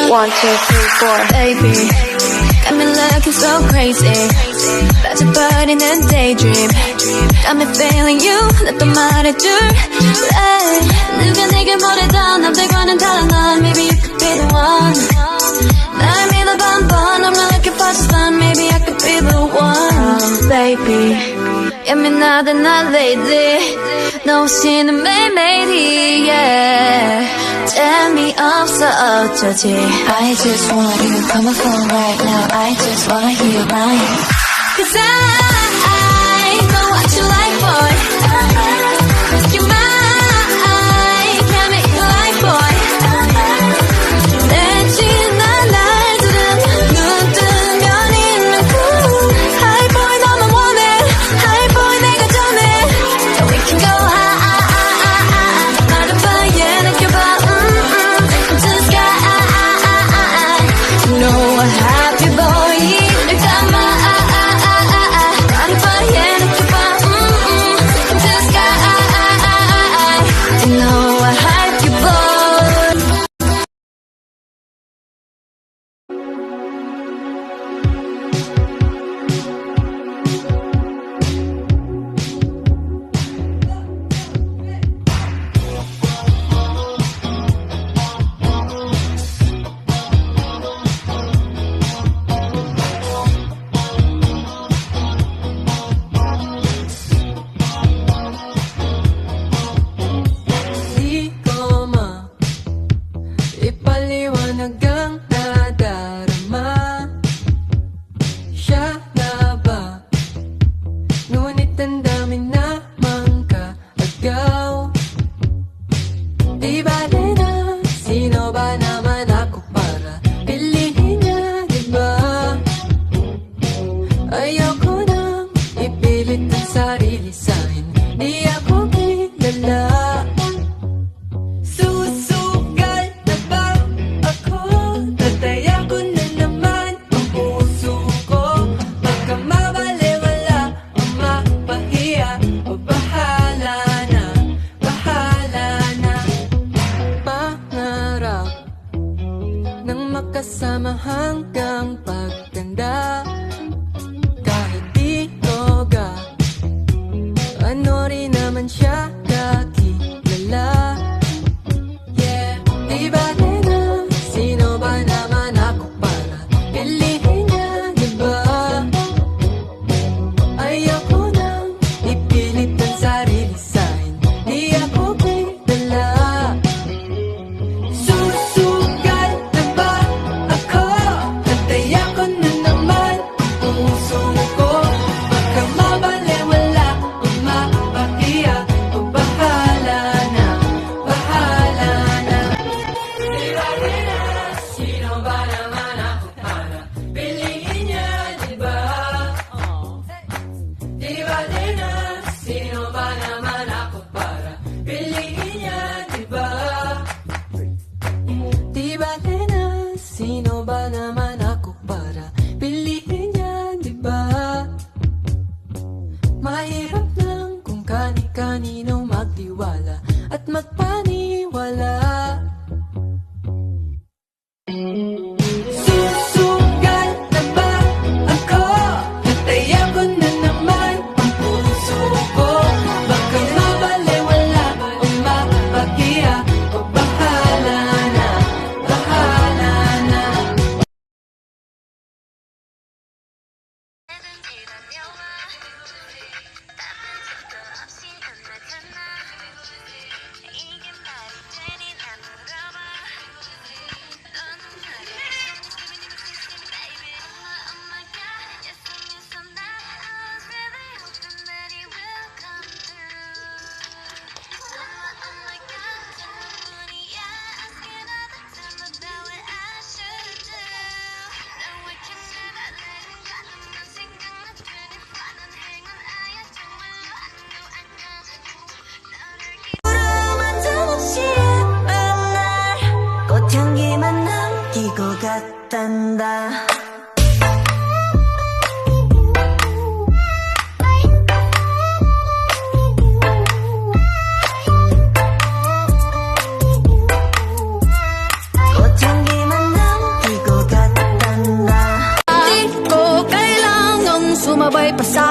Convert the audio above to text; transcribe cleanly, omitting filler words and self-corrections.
1, 2, 3, 4 Baby, got me looking so crazy 빠져 버리는 daydream Got me feeling you 나도 말해줄래 누가 내게 뭐래도 남들과는 달라 넌 Maybe you could be the one 날 믿어봐 한번 I'm not looking for just fun Maybe I could be the one Baby 예민하다 나 lady 너 없이는 매일매일이 yeah 재미없어 어쩌지 I just wanna hear you come on phone right now I just wanna hear you lying Cause I know what you like boy You're mine Can't make you like boy 내 지난 날들은 눈 뜨면 있는 cool High boy 너만 원해 High boy 내가 전해 So we can go high 말해봐 yeah 느껴봐 to the sky You know what happy boy 일단 말해봐 yeah 느껴봐 to the sky You know what happy boy Di ko ipaliwanag ang nadarama Siya na ba? Ngunit ang dami namang kaagaw Di bale na sino ba naman ako para pilihin niya, di ba? Ayoko nang ipilit ang sarili sa'kin Di ako kilala Susugal na ba ako? Tataya ko na naman ang puso ko Baka mabaliwala o mapahiya O bahala na Pangarap nang makasama hanggang pagtanda Kahit di ko ano rin naman siya kakilala Yeah, di ba na sino ba naman ako para pilihin niya, di ba? Ayoko nang ipilit ang sarili sa'kin Di ako kilala Susugal na ba ako? Tataya ko ito'y pasama